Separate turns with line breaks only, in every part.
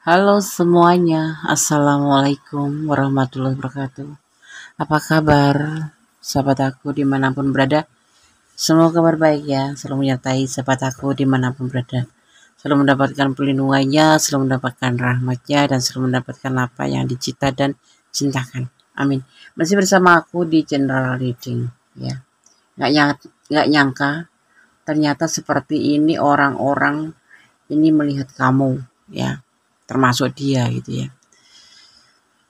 Halo semuanya, Assalamualaikum warahmatullahi wabarakatuh. Apa kabar sahabat aku dimanapun berada? Semoga kabar baik ya, selalu menyertai sahabat aku dimanapun berada. Selalu mendapatkan perlindungannya, selalu mendapatkan rahmatnya, dan selalu mendapatkan apa yang dicita dan cintakan. Amin. Masih bersama aku di General Reading ya. Nggak nyangka ternyata seperti ini orang-orang ini melihat kamu ya, termasuk dia gitu ya.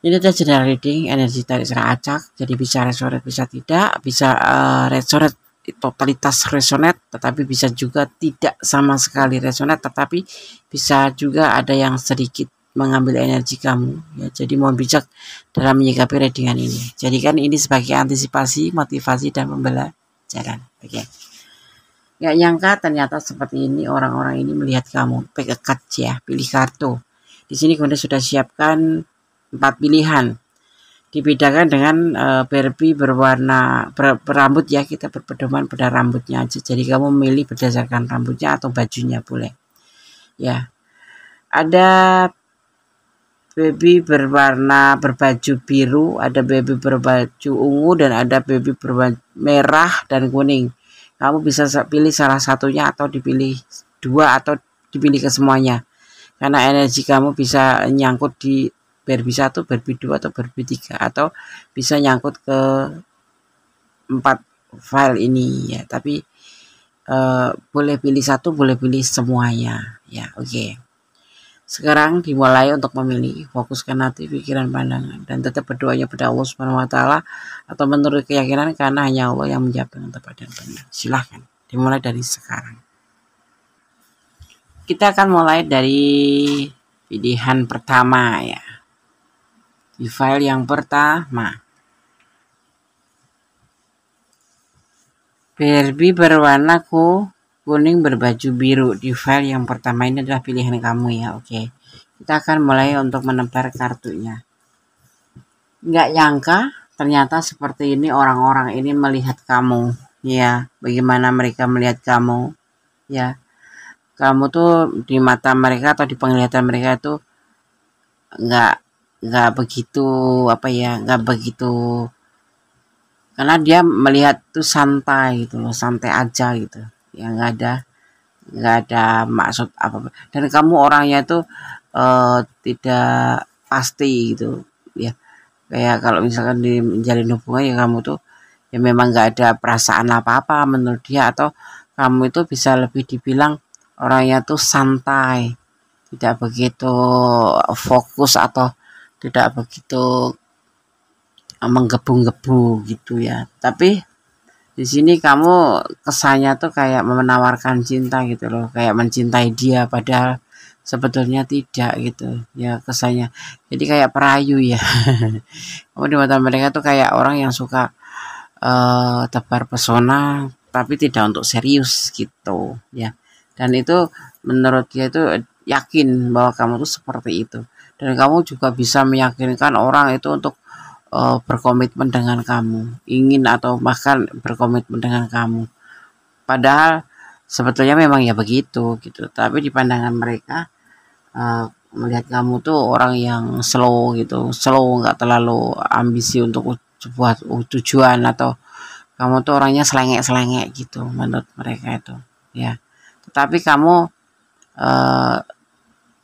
Ini adalah general reading, energi tarik secara acak, jadi bisa resonate, bisa tidak, bisa resonate totalitas resonate, tetapi bisa juga tidak sama sekali resonate, tetapi bisa juga ada yang sedikit mengambil energi kamu ya. Jadi mohon bijak dalam menyikapi readingan ini. Jadikan ini sebagai antisipasi, motivasi, dan pembelajaran. Oke. Gak nyangka ternyata seperti ini orang-orang ini melihat kamu. Pick a card ya, pilih kartu. Di sini kemudian sudah siapkan 4 pilihan. Dibedakan dengan Barbie berwarna berambut ya, kita berpedoman pada rambutnya aja. Jadi kamu memilih berdasarkan rambutnya atau bajunya boleh. Ya. Ada baby berbaju biru, ada baby berbaju ungu, dan ada baby berbaju merah dan kuning. Kamu bisa pilih salah satunya atau dipilih dua atau dipilih ke semuanya. Karena energi kamu bisa nyangkut di Barbie 1, Barbie 2, atau Barbie 3, atau bisa nyangkut ke 4 file ini ya. Tapi boleh pilih satu, boleh pilih semuanya ya. Oke. Sekarang dimulai untuk memilih, fokuskan hati, pikiran, pandangan, dan tetap berdoanya pada Allah Subhanahu wa taala atau menurut keyakinan, karena hanya Allah yang menjawab dengan tepat dan benar. Silahkan dimulai dari sekarang. Kita akan mulai dari pilihan pertama ya. Di file yang pertama, Barbie berwarna kuning berbaju biru. Di file yang pertama ini adalah pilihan kamu ya. Oke. Kita akan mulai untuk menebar kartunya. Nggak nyangka ternyata seperti ini orang-orang ini melihat kamu ya. Bagaimana mereka melihat kamu ya. Kamu tuh di mata mereka atau di penglihatan mereka itu nggak begitu nggak begitu, karena dia melihat tuh santai gitu loh, santai aja gitu ya, nggak ada maksud apa, dan kamu orangnya tuh tidak pasti gitu ya. Kayak kalau misalkan di menjalin hubungan ya, kamu tuh ya memang nggak ada perasaan apa-apa menurut dia, atau kamu itu bisa lebih dibilang orangnya tuh santai, tidak begitu fokus atau tidak begitu menggebu-gebu gitu ya. Tapi di sini kamu kesannya tuh kayak menawarkan cinta gitu loh, kayak mencintai dia, padahal sebetulnya tidak gitu ya kesannya. Jadi kayak perayu ya. Kamu di mata mereka tuh kayak orang yang suka tebar pesona tapi tidak untuk serius gitu ya. Dan itu menurut dia itu yakin bahwa kamu tuh seperti itu. Dan kamu juga bisa meyakinkan orang itu untuk berkomitmen dengan kamu, ingin atau bahkan berkomitmen dengan kamu. Padahal sebetulnya memang ya begitu gitu. Tapi di pandangan mereka melihat kamu tuh orang yang slow gitu, slow, nggak terlalu ambisi untuk sebuah tujuan, atau kamu tuh orangnya selengek-selengek gitu menurut mereka itu ya. Tetapi kamu eh,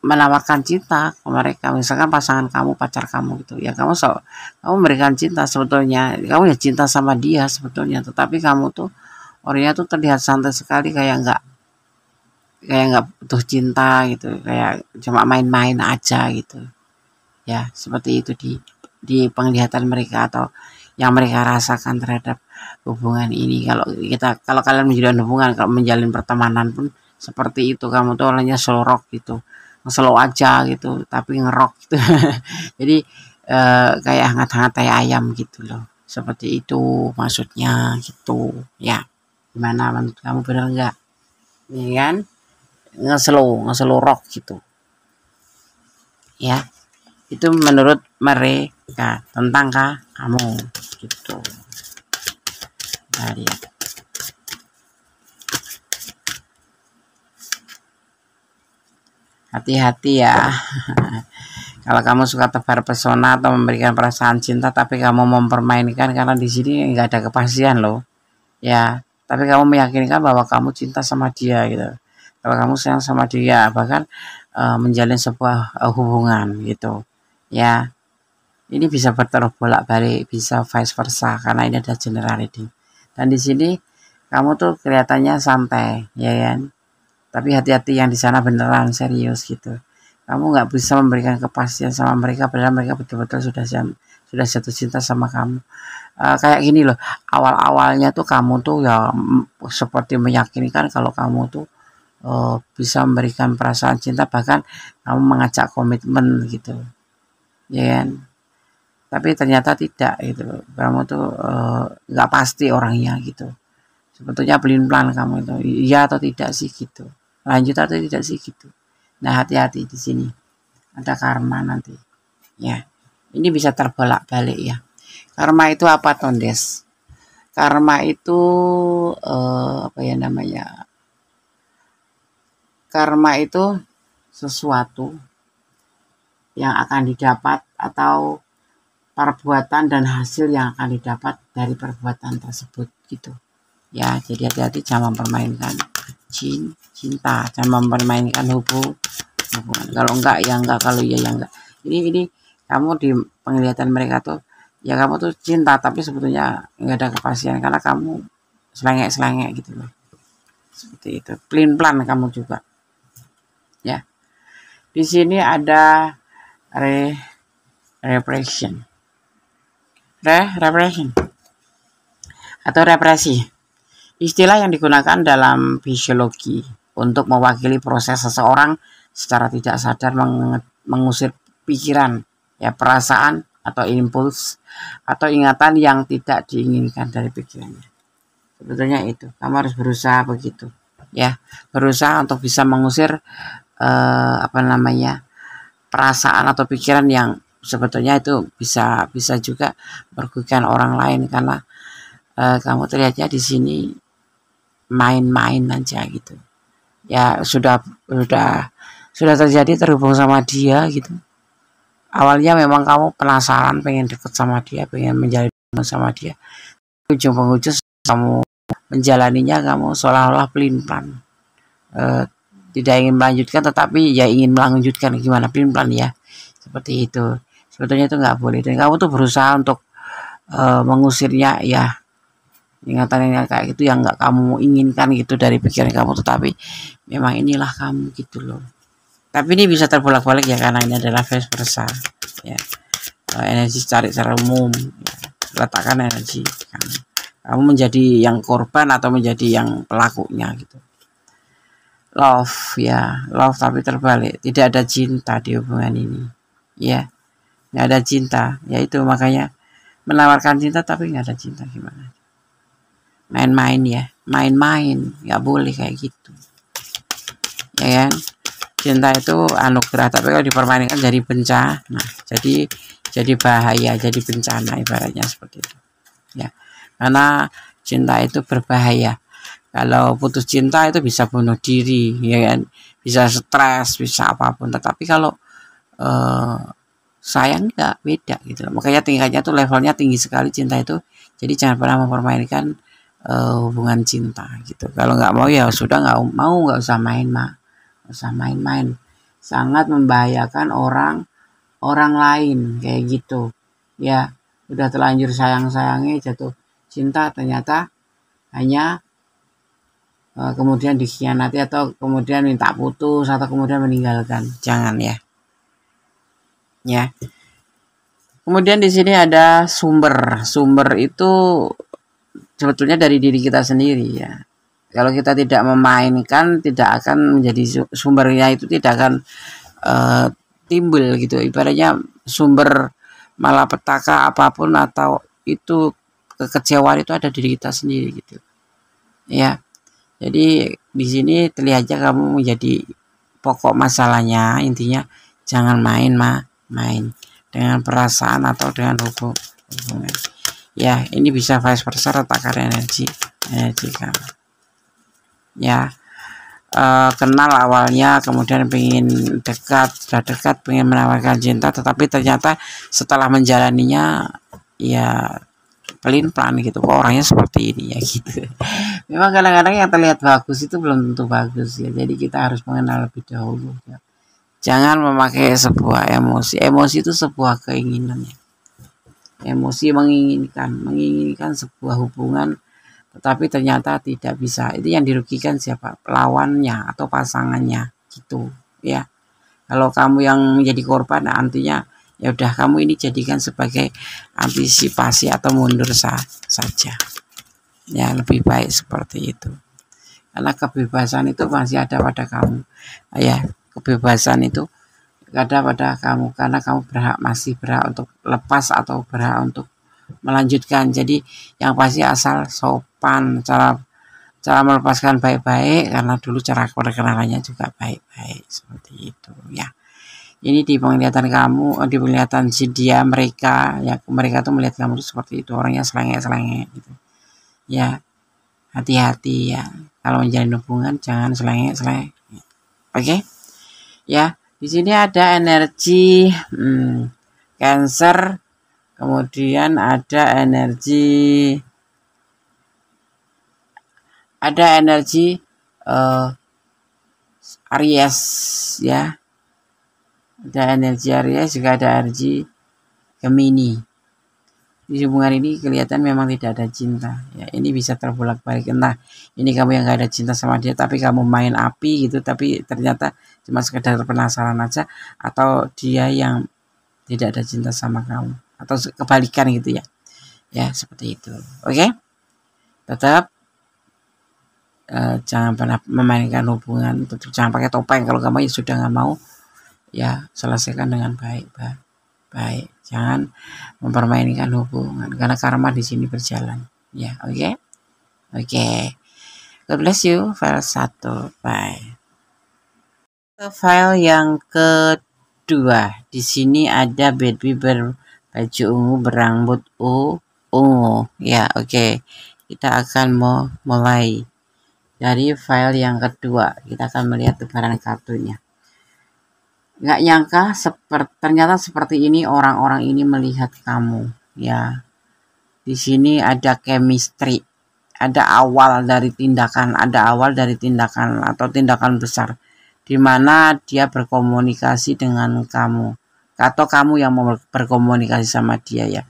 menawarkan cinta ke mereka, misalkan pasangan kamu, pacar kamu gitu ya, kamu memberikan cinta, sebetulnya kamu ya cinta sama dia sebetulnya, tetapi kamu tuh orangnya tuh terlihat santai sekali, kayak nggak butuh cinta gitu, kayak cuma main-main aja gitu ya. Seperti itu di penglihatan mereka atau yang mereka rasakan terhadap hubungan ini. Kalau kalian menjalin hubungan, kalau menjalin pertemanan pun seperti itu, kamu tuh orangnya slow rock gitu, slow aja gitu tapi ngerok gitu. Jadi kayak hangat-hangat kayak ayam gitu loh, seperti itu maksudnya gitu ya. Gimana menurut kamu, benar nggak? Ya kan, ngeslow rock gitu ya. Itu menurut mereka tentang kamu gitu. Nah, lihat. hati-hati ya. Kalau kamu suka tebar pesona atau memberikan perasaan cinta, tapi kamu mempermainkan, karena di sini nggak ada kepastian loh, ya. Tapi kamu meyakinkan bahwa kamu cinta sama dia gitu. Kalau kamu sayang sama dia, bahkan menjalin sebuah hubungan gitu, ya. Ini bisa berterus bolak-balik, bisa vice versa, karena ini ada general reading. Dan di sini kamu tuh kelihatannya santai, ya kan? Tapi hati-hati, yang di sana beneran serius gitu. Kamu nggak bisa memberikan kepastian sama mereka, padahal mereka betul-betul sudah jatuh cinta sama kamu. Kayak gini loh, awal-awalnya tuh kamu tuh ya seperti meyakinkan kalau kamu tuh bisa memberikan perasaan cinta, bahkan kamu mengajak komitmen gitu, ya kan? Tapi ternyata tidak gitu, kamu tuh nggak pasti orangnya gitu. Sebetulnya pelin pelan kamu itu, iya atau tidak sih gitu, lanjut atau tidak sih gitu. Nah, hati-hati di sini, ada karma nanti, ya. Ini bisa terbolak balik ya. Karma itu apa, Tondes? Karma itu apa ya namanya? Karma itu sesuatu yang akan didapat, atau perbuatan dan hasil yang akan didapat dari perbuatan tersebut gitu. Ya, jadi hati-hati, jangan mempermainkan cinta, jangan mempermainkan hubungan. Kalau enggak ya enggak, kalau iya ya enggak. Ini kamu di penglihatan mereka tuh, ya kamu tuh cinta, tapi sebetulnya enggak ada kepastian, karena kamu selengek-selengek gitu loh. Seperti itu. Pelin pelan kamu juga. Ya. Di sini ada repression. Repression atau represi. Istilah yang digunakan dalam fisiologi untuk mewakili proses seseorang secara tidak sadar mengusir pikiran, ya, perasaan atau impuls atau ingatan yang tidak diinginkan dari pikirannya. Sebetulnya itu, kamu harus berusaha begitu, ya, berusaha untuk bisa mengusir perasaan atau pikiran yang sebetulnya itu bisa juga merugikan orang lain, karena kamu terlihatnya di sini main-main aja gitu, ya. Sudah terjadi terhubung sama dia gitu. Awalnya memang kamu penasaran, pengen deket sama dia, pengen menjalin sama dia. Ujung penghujung kamu menjalaninya, kamu seolah-olah pelin pelan, tidak ingin melanjutkan, tetapi ya ingin melanjutkan, gimana pelin pelan ya, seperti itu. Sebetulnya itu nggak boleh, dan kamu tuh berusaha untuk mengusirnya, ya. Ingatan yang kayak gitu yang nggak kamu inginkan gitu dari pikiran kamu, tetapi memang inilah kamu gitu loh. Tapi ini bisa terbolak-balik ya, karena ini adalah vice versa, ya. Energi cari secara umum, ya. Letakkan energi kamu menjadi yang korban atau menjadi yang pelakunya gitu. Love, ya, love tapi terbalik, tidak ada cinta di hubungan ini, ya. Nggak ada cinta, ya itu makanya menawarkan cinta tapi nggak ada cinta, gimana? Main-main ya, main-main, nggak boleh kayak gitu, ya kan? Cinta itu anugerah, tapi kalau dipermainkan jadi bencana, jadi bahaya, jadi bencana, ibaratnya seperti itu, ya. Karena cinta itu berbahaya. Kalau putus cinta itu bisa bunuh diri, ya kan? Bisa stres, bisa apapun. Tetapi kalau sayang nggak, beda gitu. Makanya tingkatnya tuh levelnya tinggi sekali cinta itu. Jadi jangan pernah mempermainkan hubungan cinta gitu. Kalau nggak mau ya sudah, nggak usah main, nggak usah main-main. Sangat membahayakan orang lain kayak gitu, ya. Udah terlanjur sayangnya, jatuh cinta, ternyata hanya kemudian dikhianati, atau kemudian minta putus, atau kemudian meninggalkan. Jangan ya. Ya. Kemudian di sini ada sumber. Sumber itu sebetulnya dari diri kita sendiri, ya. Kalau kita tidak memainkan, tidak akan menjadi sumbernya, itu tidak akan timbul gitu. Ibaratnya sumber malapetaka apapun atau itu kekecewaan itu ada di diri kita sendiri gitu, ya. Jadi di sini terlihatnya kamu menjadi pokok masalahnya, intinya jangan main dengan perasaan atau dengan hubungan. Ya, ini bisa vice versa, letakkan energi kamu. Ya, kenal awalnya, kemudian pengen dekat, sudah dekat, pengen menawarkan cinta, tetapi ternyata setelah menjalaninya ya pelin-pelan gitu, kok orangnya seperti ini ya gitu. Memang kadang-kadang yang terlihat bagus itu belum tentu bagus ya, jadi kita harus mengenal lebih dahulu ya. Jangan memakai sebuah emosi. Emosi itu sebuah keinginan ya. Emosi menginginkan sebuah hubungan, tetapi ternyata tidak bisa. Itu yang dirugikan siapa? Lawannya atau pasangannya gitu ya. Kalau kamu yang menjadi korban, artinya ya udah, kamu ini jadikan sebagai antisipasi atau mundur saja. Ya, lebih baik seperti itu. Karena kebebasan itu masih ada pada kamu. Ya, kebebasan itu ada pada kamu, karena kamu masih berhak untuk lepas atau berhak untuk melanjutkan. Jadi yang pasti asal sopan, cara melepaskan baik-baik, karena dulu cara perkenalannya juga baik-baik seperti itu ya. Ini di penglihatan kamu, di penglihatan si dia, mereka ya, mereka tuh melihat kamu tuh seperti itu, orangnya selenge-selenge gitu ya. Hati-hati ya, kalau menjalin hubungan jangan selenge-selenge. Oke ya. Di sini ada energi Cancer, kemudian ada energi Aries ya. Ada energi Aries, juga ada energi Gemini. Di hubungan ini kelihatan memang tidak ada cinta ya, ini bisa terbolak-balik. Nah, ini kamu yang gak ada cinta sama dia, tapi kamu main api gitu, tapi ternyata cuma sekedar penasaran aja, atau dia yang tidak ada cinta sama kamu, atau kebalikan gitu ya. Ya, seperti itu. Oke? Tetap jangan pernah memainkan hubungan, tetap jangan pakai topeng. Kalau kamu sudah nggak mau, ya selesaikan dengan baik. Jangan mempermainkan hubungan, karena karma di sini berjalan. Ya, oke? Oke. God bless you. File 1. Bye. File yang kedua. Di sini ada baby berbaju ungu, berambut ungu. Ya, oke. Kita akan mulai dari file yang kedua. Kita akan melihat tebaran kartunya. Nggak nyangka ternyata seperti ini orang-orang ini melihat kamu ya. Di sini ada chemistry, ada awal dari tindakan atau tindakan besar, di mana dia berkomunikasi dengan kamu atau kamu yang mau berkomunikasi sama dia ya.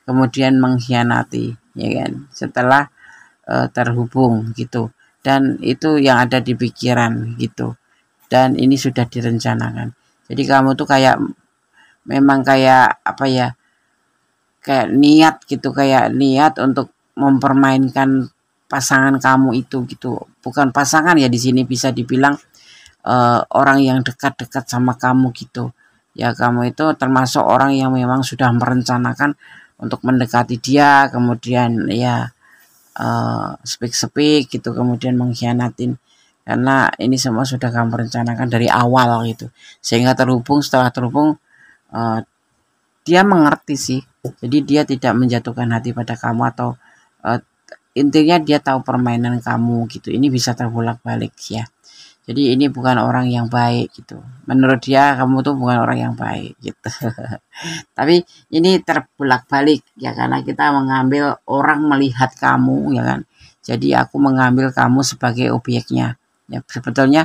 Kemudian mengkhianati ya kan, setelah terhubung gitu, dan itu yang ada di pikiran gitu, dan ini sudah direncanakan. Jadi kamu tuh memang kayak apa ya, kayak niat untuk mempermainkan pasangan kamu itu gitu. Bukan pasangan ya, di sini bisa dibilang orang yang dekat-dekat sama kamu gitu. Ya, kamu itu termasuk orang yang memang sudah merencanakan untuk mendekati dia, kemudian ya speak gitu, kemudian mengkhianatin. Karena ini semua sudah kamu rencanakan dari awal gitu, sehingga setelah terhubung dia mengerti sih. Jadi dia tidak menjatuhkan hati pada kamu, atau intinya dia tahu permainan kamu gitu. Ini bisa terbolak-balik ya. Jadi ini bukan orang yang baik gitu. Menurut dia kamu tuh bukan orang yang baik gitu. Tapi ini terbolak-balik ya, karena kita mengambil orang melihat kamu ya kan. Jadi aku mengambil kamu sebagai objeknya. Ya, sebetulnya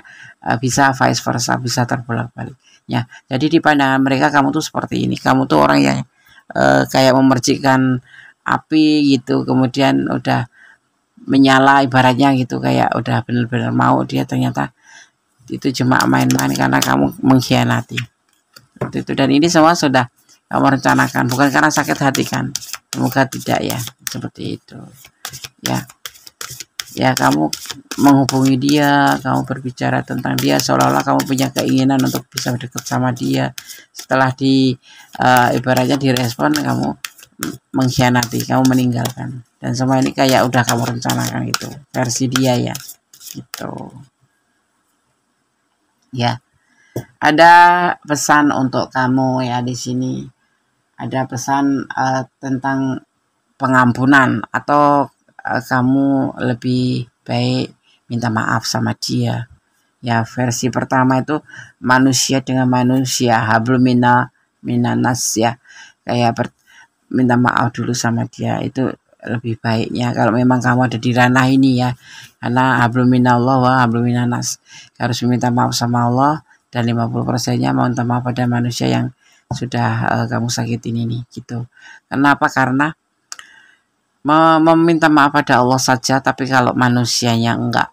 bisa vice versa, bisa terbolak-balik. Ya, jadi di pandangan mereka kamu tuh seperti ini. Kamu tuh orang yang kayak memercikkan api gitu, kemudian udah menyala ibaratnya gitu, kayak udah benar-benar mau, dia ternyata itu cuma main-main karena kamu mengkhianati. Itu, dan ini semua sudah kamu rencanakan, bukan karena sakit hati kan? Semoga tidak ya, seperti itu. Ya, kamu menghubungi dia, kamu berbicara tentang dia seolah-olah kamu punya keinginan untuk bisa dekat sama dia. Setelah ibaratnya direspon, kamu mengkhianati, kamu meninggalkan. Dan semua ini kayak udah kamu rencanakan gitu, versi dia ya, gitu. Ya, ada pesan untuk kamu ya di sini. Ada pesan tentang pengampunan, atau kamu lebih baik minta maaf sama dia. Ya, versi pertama itu manusia dengan manusia, hablum minanas ya. Kayak minta maaf dulu sama dia, itu lebih baiknya kalau memang kamu ada di ranah ini ya. Karena hablum minallah wa hablum minanas. Harus meminta maaf sama Allah dan 50%-nya mau minta maaf pada manusia yang sudah kamu sakitin ini gitu. Kenapa? Karena meminta maaf pada Allah saja, tapi kalau manusianya enggak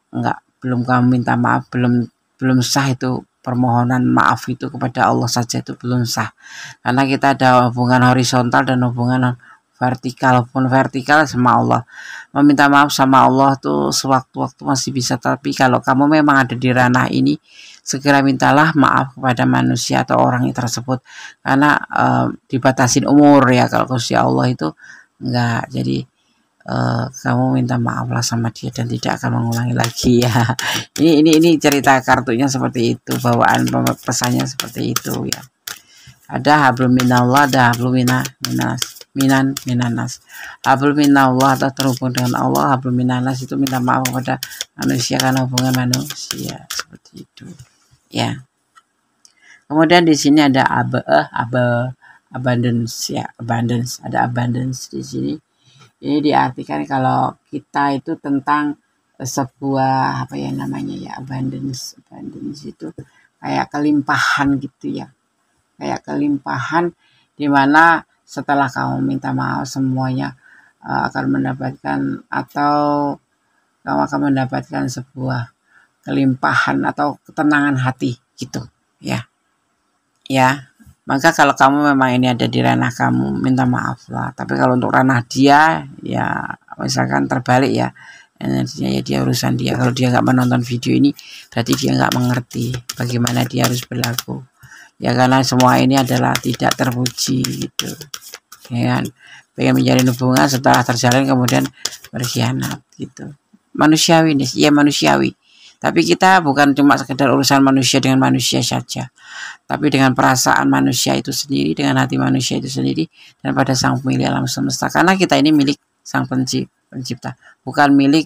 belum kamu minta maaf, belum sah itu permohonan maaf itu kepada Allah saja, itu belum sah. Karena kita ada hubungan horizontal dan hubungan vertikal. Pun vertikal sama Allah, meminta maaf sama Allah tuh sewaktu-waktu masih bisa, tapi kalau kamu memang ada di ranah ini, segera mintalah maaf kepada manusia atau orang tersebut, karena dibatasin umur ya kalau usia Allah itu enggak. Jadi kamu minta maaf lah sama dia dan tidak akan mengulangi lagi ya. Ini cerita kartunya seperti itu, bawaan pesannya seperti itu ya. Ada hablum minallah, ada hablum minanas. Hablum minallah atau terhubung dengan Allah, hablum minanas itu minta maaf kepada manusia karena hubungan manusia, seperti itu ya. Kemudian di sini ada abundance ya, ada abundance di sini. Ini diartikan kalau kita itu tentang sebuah apa ya namanya ya, abundance itu kayak kelimpahan gitu ya, kayak kelimpahan dimana setelah kamu minta maaf semuanya akan mendapatkan, atau kamu akan mendapatkan sebuah kelimpahan atau ketenangan hati gitu ya. Maka kalau kamu memang ini ada di ranah kamu, minta maaf lah. Tapi kalau untuk ranah dia, ya misalkan terbalik ya, energinya ya dia, urusan dia. Kalau dia nggak menonton video ini, berarti dia nggak mengerti bagaimana dia harus berlaku. Ya karena semua ini adalah tidak terpuji gitu. Ya kan? Pengen menjalin hubungan, setelah terjalin kemudian berkhianat gitu. Manusiawi nih, ya manusiawi. Tapi kita bukan cuma sekedar urusan manusia dengan manusia saja, tapi dengan perasaan manusia itu sendiri, dengan hati manusia itu sendiri, dan pada sang pemilik alam semesta. Karena kita ini milik sang pencipta, bukan milik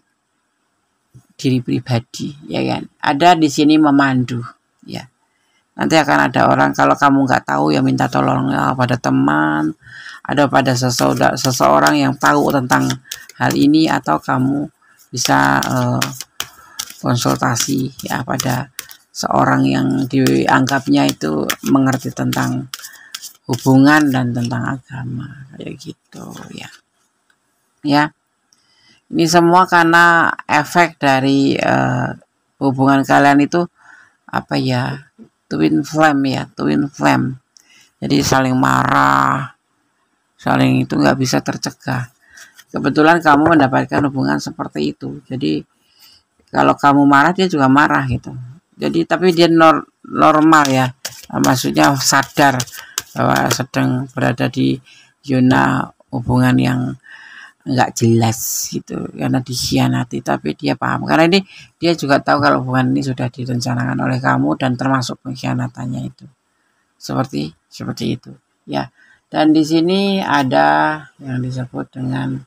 diri pribadi, ya kan. Ada di sini memandu, ya. Nanti akan ada orang, kalau kamu nggak tahu ya minta tolong ya pada teman, ada pada seseorang yang tahu tentang hal ini, atau kamu bisa konsultasi ya pada seorang yang dianggapnya itu mengerti tentang hubungan dan tentang agama, kayak gitu ya. Ini semua karena efek dari hubungan kalian itu apa ya, twin flame. Jadi saling marah, saling itu nggak bisa tercegah. Kebetulan kamu mendapatkan hubungan seperti itu, jadi kalau kamu marah dia juga marah gitu. Jadi tapi dia normal ya, maksudnya sadar bahwa sedang berada di zona hubungan yang nggak jelas gitu, karena dikhianati. Tapi dia paham, karena ini dia juga tahu kalau hubungan ini sudah direncanakan oleh kamu dan termasuk pengkhianatannya itu seperti itu ya. Dan di sini ada yang disebut dengan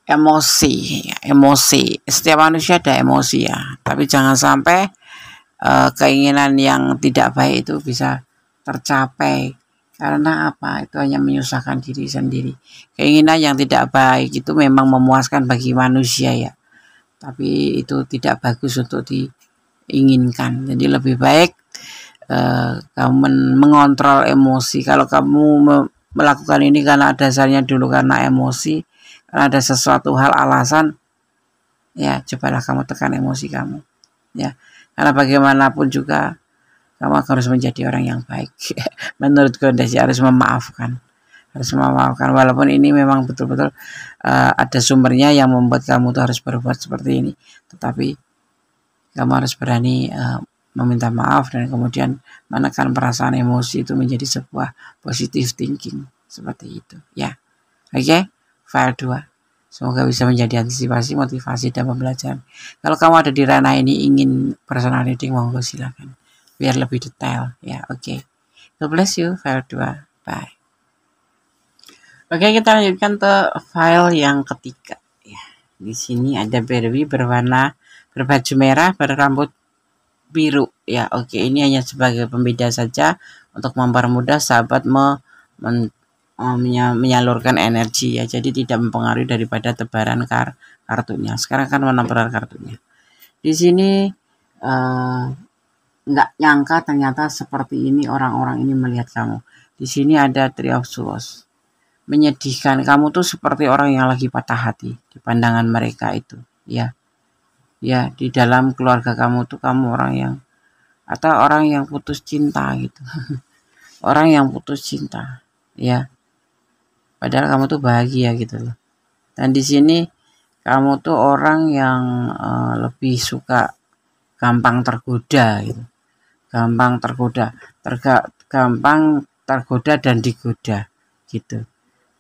emosi. Setiap manusia ada emosi ya, tapi jangan sampai keinginan yang tidak baik itu bisa tercapai. Karena apa? Itu hanya menyusahkan diri sendiri. Keinginan yang tidak baik itu memang memuaskan bagi manusia ya, tapi itu tidak bagus untuk diinginkan. Jadi lebih baik kamu mengontrol emosi. Kalau kamu melakukan ini karena dasarnya dulu karena emosi, ada sesuatu hal alasan, ya cobalah kamu tekan emosi kamu ya, karena bagaimanapun juga kamu harus menjadi orang yang baik. Menurut kondisi harus memaafkan walaupun ini memang betul-betul ada sumbernya yang membuat kamu tuh harus berbuat seperti ini, tetapi kamu harus berani meminta maaf dan kemudian menekan perasaan emosi itu menjadi sebuah positive thinking seperti itu ya. Oke. File 2. Semoga bisa menjadi antisipasi, motivasi, dan pembelajaran. Kalau kamu ada di ranah ini ingin personal reading, monggo silakan. Biar lebih detail ya. Oke. God bless you. File 2. Bye. Oke, kita lanjutkan ke file yang ketiga ya. Di sini ada berwi berwarna berbaju merah, berambut biru ya. Oke, ini hanya sebagai pembeda saja untuk mempermudah sahabat menyalurkan energi ya. Jadi tidak mempengaruhi daripada tebaran kartunya. Sekarang kan menempel kartunya. Di sini nggak nyangka ternyata seperti ini orang-orang ini melihat kamu. Di sini ada Three of Swords. Menyedihkan, kamu tuh seperti orang yang lagi patah hati di pandangan mereka itu ya. Ya, di dalam keluarga kamu tuh kamu orang yang atau orang yang putus cinta gitu. Orang yang putus cinta ya. Padahal kamu tuh bahagia gitu loh. Dan di sini kamu tuh orang yang lebih suka gampang tergoda gitu. Gampang tergoda, gampang tergoda dan digoda gitu.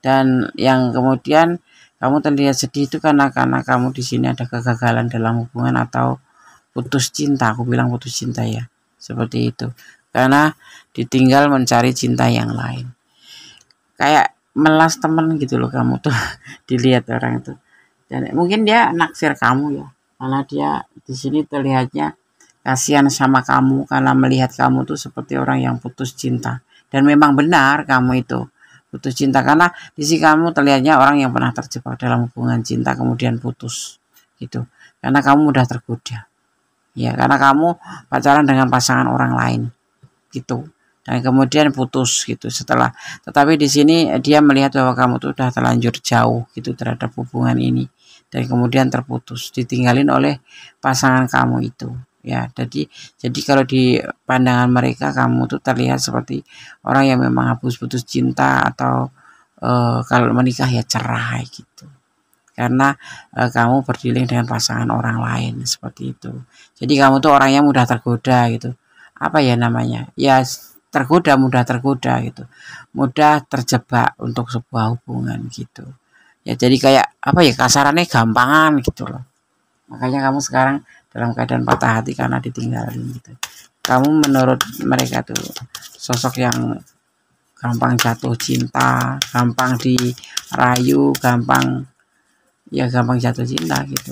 Dan yang kemudian kamu terlihat sedih itu karena kamu di sini ada kegagalan dalam hubungan atau putus cinta. Aku bilang putus cinta ya, seperti itu. Karena ditinggal mencari cinta yang lain. Kayak melas temen gitu loh kamu tuh dilihat orang itu. Dan mungkin dia naksir kamu ya, karena dia di sini terlihatnya kasihan sama kamu karena melihat kamu tuh seperti orang yang putus cinta. Dan memang benar kamu itu putus cinta karena di sini kamu terlihatnya orang yang pernah terjebak dalam hubungan cinta kemudian putus gitu. Karena kamu mudah tergoda. Ya, karena kamu pacaran dengan pasangan orang lain gitu. Dan kemudian putus gitu setelah. Tetapi di sini dia melihat bahwa kamu tuh udah terlanjur jauh gitu terhadap hubungan ini dan kemudian terputus, ditinggalin oleh pasangan kamu itu. Ya, jadi kalau di pandangan mereka kamu tuh terlihat seperti orang yang memang habis putus cinta atau kalau menikah ya cerai gitu. Karena kamu berdiling dengan pasangan orang lain seperti itu. Jadi kamu tuh orangnya mudah tergoda gitu. Apa ya namanya? Ya mudah tergoda gitu. Mudah terjebak untuk sebuah hubungan gitu. Ya jadi kayak apa ya kasarannya gampangan gitu loh. Makanya kamu sekarang dalam keadaan patah hati karena ditinggalin gitu. Kamu menurut mereka tuh sosok yang gampang jatuh cinta, gampang dirayu, gampang jatuh cinta gitu.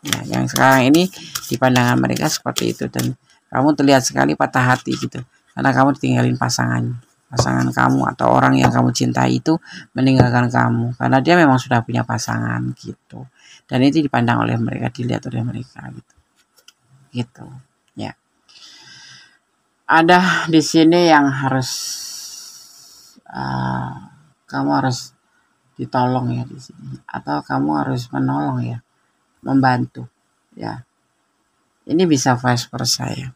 Ya, yang sekarang ini di pandangan mereka seperti itu dan kamu terlihat sekali patah hati gitu karena kamu ditinggalin pasangan kamu atau orang yang kamu cintai itu meninggalkan kamu karena dia memang sudah punya pasangan gitu. Dan itu dipandang oleh mereka, dilihat oleh mereka gitu ya. Ada di sini yang harus kamu harus ditolong ya di sini atau kamu harus menolong ya, membantu ya. Ini bisa vice versa ya,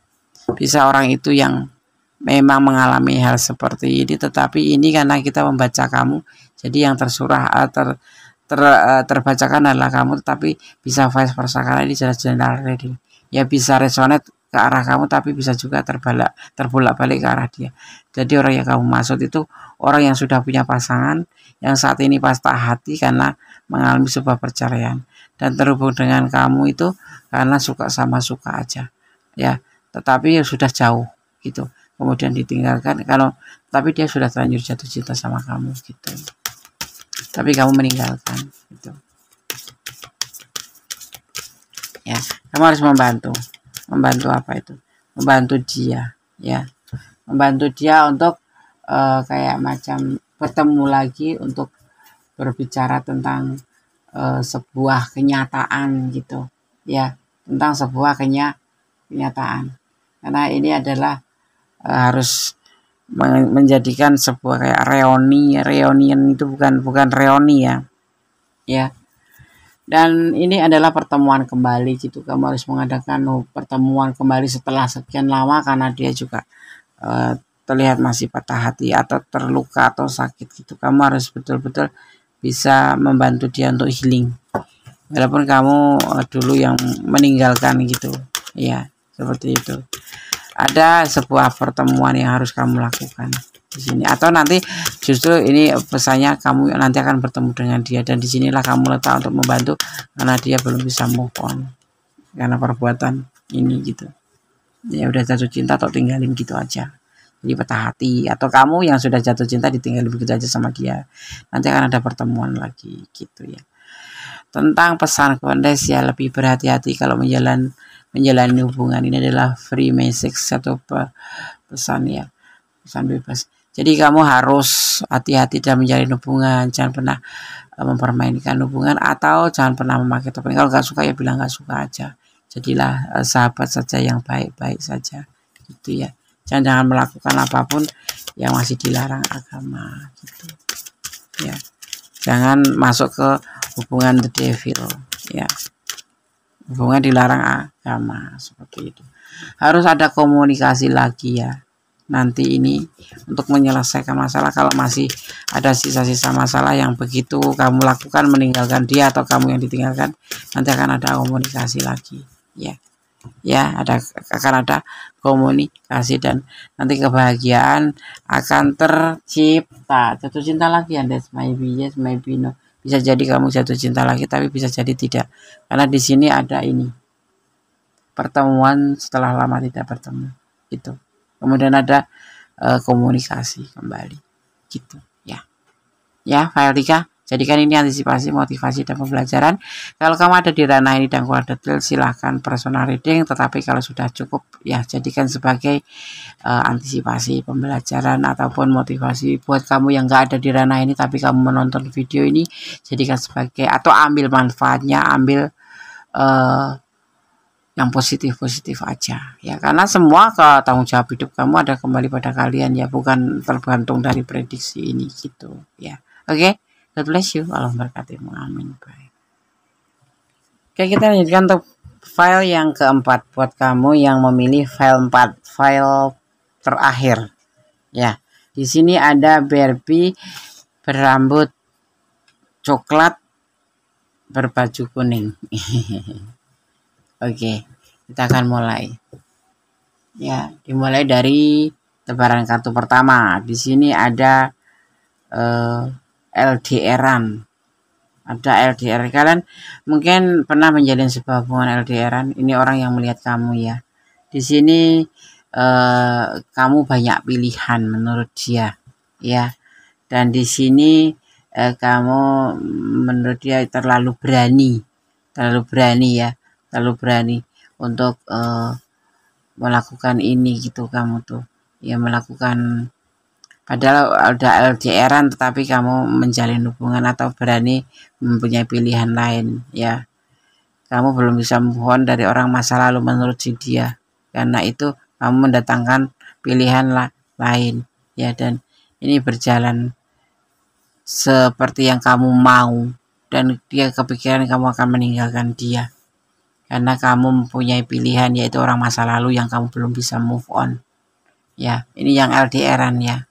bisa orang itu yang memang mengalami hal seperti ini tetapi ini karena kita membaca kamu jadi yang terbacakan adalah kamu tetapi bisa vice versa karena ini jelas general reading ya, bisa resonate ke arah kamu tapi bisa juga terbolak-balik ke arah dia. Jadi orang yang kamu maksud itu orang yang sudah punya pasangan yang saat ini patah hati karena mengalami sebuah perceraian dan terhubung dengan kamu itu karena suka aja ya, tetapi ya sudah jauh gitu kemudian ditinggalkan tapi dia sudah terlanjur jatuh cinta sama kamu gitu tapi kamu meninggalkan gitu ya. Kamu harus membantu apa itu, membantu dia ya, membantu dia untuk kayak macam bertemu lagi untuk berbicara tentang sebuah kenyataan gitu ya, tentang sebuah kenyataan karena ini adalah harus menjadikan sebuah kayak reunion itu bukan reuni ya. Dan ini adalah pertemuan kembali gitu, kamu harus mengadakan pertemuan kembali setelah sekian lama karena dia juga terlihat masih patah hati atau terluka atau sakit gitu. Kamu harus betul-betul bisa membantu dia untuk healing walaupun kamu dulu yang meninggalkan gitu ya, seperti itu. Ada sebuah pertemuan yang harus kamu lakukan di sini atau nanti justru ini pesannya kamu nanti akan bertemu dengan dia dan disinilah kamu letak untuk membantu karena dia belum bisa move on karena perbuatan ini gitu ya, udah jatuh cinta atau tinggalin gitu aja jadi patah hati, atau kamu yang sudah jatuh cinta ditinggalin begitu aja sama dia, nanti akan ada pertemuan lagi gitu ya. tentang pesan kondes ya, lebih berhati-hati kalau menjalani hubungan. Ini adalah free message, satu pesan ya, pesan bebas. Jadi kamu harus hati-hati dalam menjalin hubungan, jangan pernah mempermainkan hubungan, atau jangan pernah memakai topeng. Kalau nggak suka ya bilang nggak suka aja. Jadilah sahabat saja yang baik-baik saja, gitu ya. Jangan melakukan apapun yang masih dilarang agama, gitu ya. Jangan masuk ke hubungan the devil ya, hubungan dilarang agama seperti itu. Harus ada komunikasi lagi ya nanti ini untuk menyelesaikan masalah. Kalau masih ada sisa-sisa masalah yang begitu kamu lakukan, meninggalkan dia atau kamu yang ditinggalkan, nanti akan ada komunikasi lagi ya. Ya, akan ada komunikasi dan nanti kebahagiaan akan tercipta. Jatuh cinta lagi, and that's maybe yes, maybe no. Bisa jadi kamu jatuh cinta lagi, tapi bisa jadi tidak. Karena di sini ada ini pertemuan setelah lama tidak bertemu, gitu. Kemudian ada komunikasi kembali, gitu ya. Ya, file 3. Jadikan ini antisipasi, motivasi, dan pembelajaran. Kalau kamu ada di ranah ini dan kurang detail, silahkan personal reading. Tetapi kalau sudah cukup, ya jadikan sebagai antisipasi, pembelajaran, ataupun motivasi buat kamu yang nggak ada di ranah ini, tapi kamu menonton video ini, jadikan sebagai, atau ambil manfaatnya, ambil yang positif-positif aja. Ya, karena semua tanggung jawab hidup kamu ada kembali pada kalian ya, bukan tergantung dari prediksi ini, gitu ya. Oke. God bless you. Allah berkatimu. Amin. Bye. Oke, kita lanjutkan untuk file yang keempat. Buat kamu yang memilih file 4, file terakhir. Ya, di sini ada Barbie berambut coklat berbaju kuning. Oke, kita akan mulai. Ya, dimulai dari tebaran kartu pertama. Di sini ada LDR-an. Ada LDR. Kalian mungkin pernah menjalin sebuah hubungan LDR-an. Ini orang yang melihat kamu ya. Di sini kamu banyak pilihan menurut dia ya. Dan di sini kamu menurut dia terlalu berani ya. Terlalu berani untuk melakukan ini gitu, kamu tuh ya, melakukan, padahal ada LDR-an tetapi kamu menjalin hubungan atau berani mempunyai pilihan lain ya. Kamu belum bisa move on dari orang masa lalu menurut si dia. Karena itu kamu mendatangkan pilihan lain ya, dan ini berjalan seperti yang kamu mau, dan dia kepikiran kamu akan meninggalkan dia karena kamu mempunyai pilihan, yaitu orang masa lalu yang kamu belum bisa move on ya. Ini yang LDR-an ya.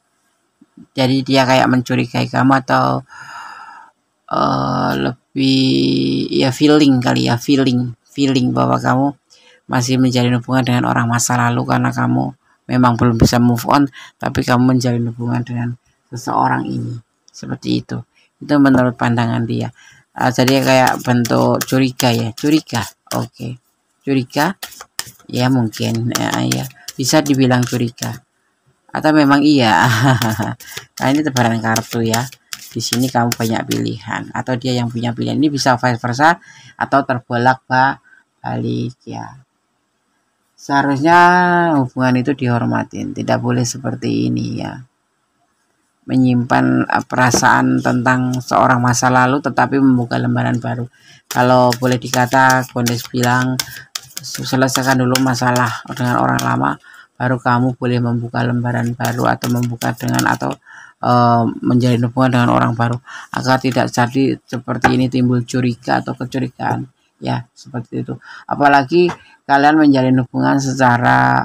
Jadi dia kayak mencurigai kamu, atau lebih ya feeling kali ya, feeling bahwa kamu masih menjalin hubungan dengan orang masa lalu karena kamu memang belum bisa move on, tapi kamu menjalin hubungan dengan seseorang ini. Seperti itu menurut pandangan dia. Jadi kayak bentuk curiga ya, oke. Curiga ya, mungkin ya bisa dibilang curiga, atau memang iya. Nah, ini tebaran kartu ya. Di sini kamu banyak pilihan, atau dia yang punya pilihan. Ini bisa vice versa atau terbolak-balik ya. Seharusnya hubungan itu dihormatin, tidak boleh seperti ini ya. Menyimpan perasaan tentang seorang masa lalu tetapi membuka lembaran baru. Kalau boleh dikata, Kondes bilang selesaikan dulu masalah dengan orang lama, baru kamu boleh membuka lembaran baru, atau membuka dengan, atau menjalin hubungan dengan orang baru, agar tidak jadi seperti ini, timbul curiga atau kecurigaan ya, seperti itu. Apalagi kalian menjalin hubungan secara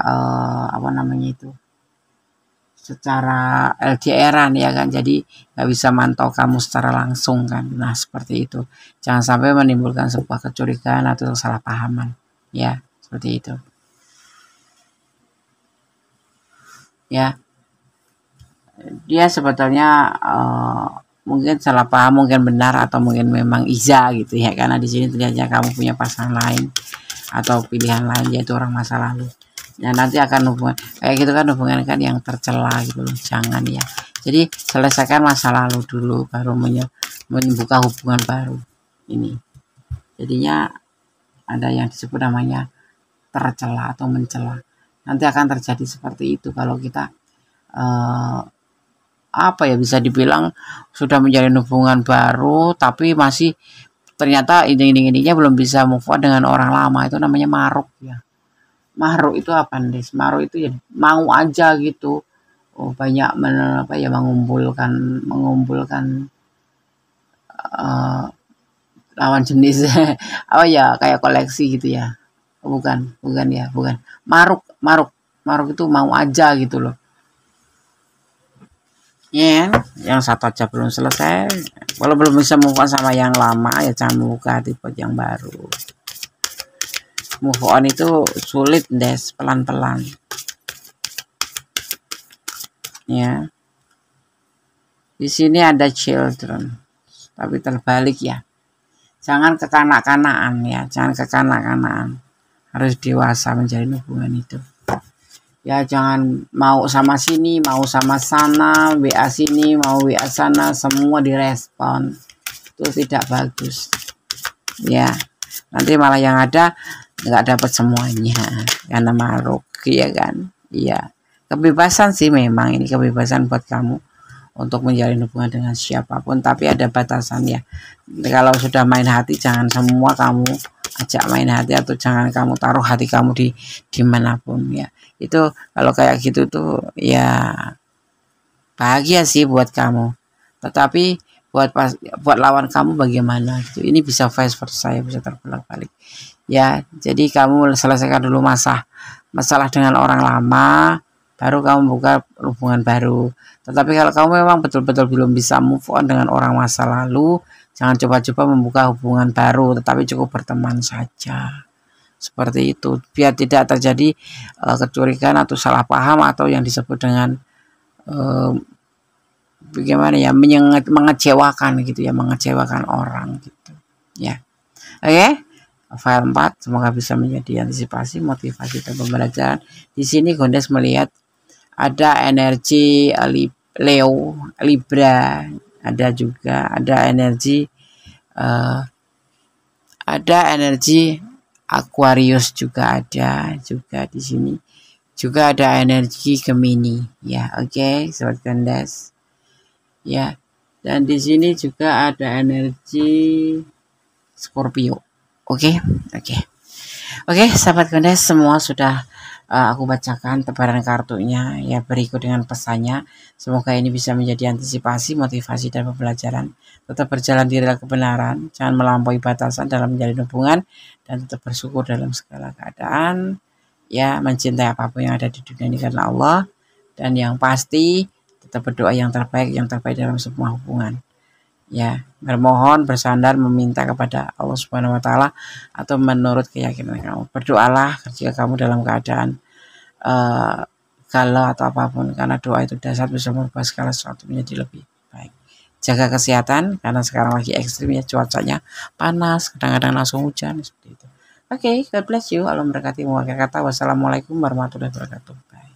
secara LDR-an ya kan, jadi nggak bisa mantau kamu secara langsung kan. Nah, seperti itu, jangan sampai menimbulkan sebuah kecurigaan atau kesalahpahaman ya, seperti itu ya. Dia sebetulnya mungkin salah paham, mungkin benar, atau mungkin memang iza gitu ya, karena di sini terlihatnya kamu punya pasangan lain atau pilihan lain, yaitu orang masa lalu. Ya, nanti akan hubungan kayak gitu kan, hubungan kan yang tercela gitu loh, jangan ya. Jadi selesaikan masa lalu dulu, baru membuka hubungan baru ini. Jadinya ada yang disebut namanya tercela atau mencela. Nanti akan terjadi seperti itu kalau kita apa ya, bisa dibilang sudah menjalin hubungan baru tapi masih ternyata ini belum bisa move on dengan orang lama. Itu namanya maruk ya. Maruk itu apa nih? Maruk itu ya mau aja gitu. Banyak mengumpulkan lawan jenis apa ya, kayak koleksi gitu ya. Bukan ya, bukan. Maruk itu mau aja gitu loh. Ya, yang satu aja belum selesai. Kalau belum bisa move on sama yang lama ya jangan membuka hati buat yang baru. Move on itu sulit, Des, pelan-pelan. Ya. Di sini ada children, tapi terbalik ya. Jangan kekanak-kanakan ya, jangan kekanak-kanakan. Harus dewasa menjalin hubungan itu. Ya jangan mau sama sini, mau sama sana, WA sini, mau WA sana, semua direspon. Itu tidak bagus. Ya, nanti malah yang ada nggak dapat semuanya karena maruk, ya kan? Iya, kebebasan sih, memang ini kebebasan buat kamu untuk menjalin hubungan dengan siapapun, tapi ada batasannya. Kalau sudah main hati, jangan semua kamu ajak main hati, atau jangan kamu taruh hati kamu di dimanapun ya. Itu kalau kayak gitu tuh ya bahagia sih buat kamu, tetapi buat lawan kamu bagaimana gitu. Ini bisa vice versa ya, bisa terbalik-balik ya. Jadi kamu selesaikan dulu masalah dengan orang lama, baru kamu buka hubungan baru. Tetapi kalau kamu memang betul-betul belum bisa move on dengan orang masa lalu, jangan coba-coba membuka hubungan baru, tetapi cukup berteman saja. Seperti itu, biar tidak terjadi kecurigaan atau salah paham, atau yang disebut dengan bagaimana ya, mengecewakan gitu ya, mengecewakan orang gitu ya. Oke. File 4 semoga bisa menjadi antisipasi, motivasi, dan pembelajaran. Di sini Gondes melihat ada energi Leo, Libra, ada energi Aquarius juga ada juga di sini. Juga ada energi Gemini ya. Oke, sobat Gondes. Ya. Dan di sini juga ada energi Scorpio. Oke. Oke, sahabat Gondes, semua sudah aku bacakan tebaran kartunya ya, berikut dengan pesannya. Semoga ini bisa menjadi antisipasi, motivasi, dan pembelajaran. Tetap berjalan di rel kebenaran, jangan melampaui batasan dalam menjalin hubungan, dan tetap bersyukur dalam segala keadaan. Ya, mencintai apapun yang ada di dunia ini karena Allah, dan yang pasti tetap berdoa yang terbaik dalam semua hubungan. Ya, bermohon, bersandar, meminta kepada Allah Subhanahu wa taala atau menurut keyakinan kamu. Berdoalah jika kamu dalam keadaan galau atau apapun, karena doa itu dasar bisa merubah segala sesuatu menjadi lebih baik. Jaga kesehatan karena sekarang lagi ekstrim ya, cuacanya panas, kadang-kadang langsung hujan seperti itu. Oke, God bless you. Allah memberkati. Akhir kata, wassalamualaikum warahmatullahi wabarakatuh. Bye.